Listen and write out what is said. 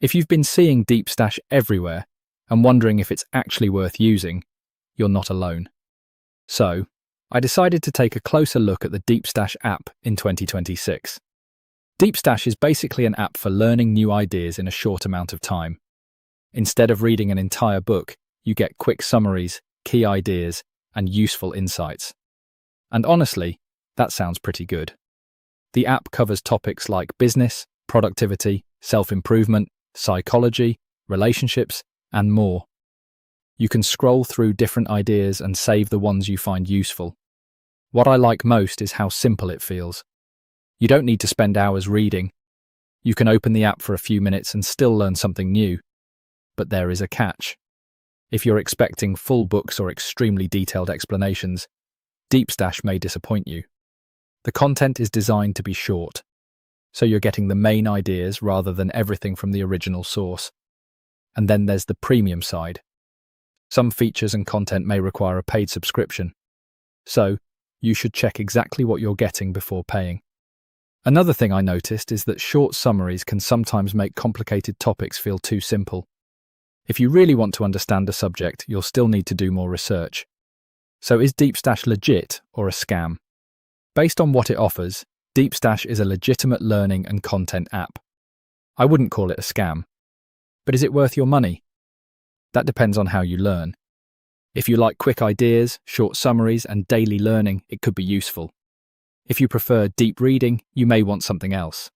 If you've been seeing Deepstash everywhere and wondering if it's actually worth using, you're not alone. So, I decided to take a closer look at the Deepstash app in 2026. Deepstash is basically an app for learning new ideas in a short amount of time. Instead of reading an entire book, you get quick summaries, key ideas, and useful insights. And honestly, that sounds pretty good. The app covers topics like business, productivity, self-improvement, psychology, relationships, and more. You can scroll through different ideas and save the ones you find useful. What I like most is how simple it feels. You don't need to spend hours reading. You can open the app for a few minutes and still learn something new. But there is a catch. If you're expecting full books or extremely detailed explanations, Deepstash may disappoint you. The content is designed to be short, so you're getting the main ideas rather than everything from the original source. And then there's the premium side. Some features and content may require a paid subscription, so you should check exactly what you're getting before paying. Another thing I noticed is that short summaries can sometimes make complicated topics feel too simple. If you really want to understand a subject, you'll still need to do more research. So is Deepstash legit or a scam? Based on what it offers, Deepstash is a legitimate learning and content app. I wouldn't call it a scam. But is it worth your money? That depends on how you learn. If you like quick ideas, short summaries, and daily learning, it could be useful. If you prefer deep reading, you may want something else.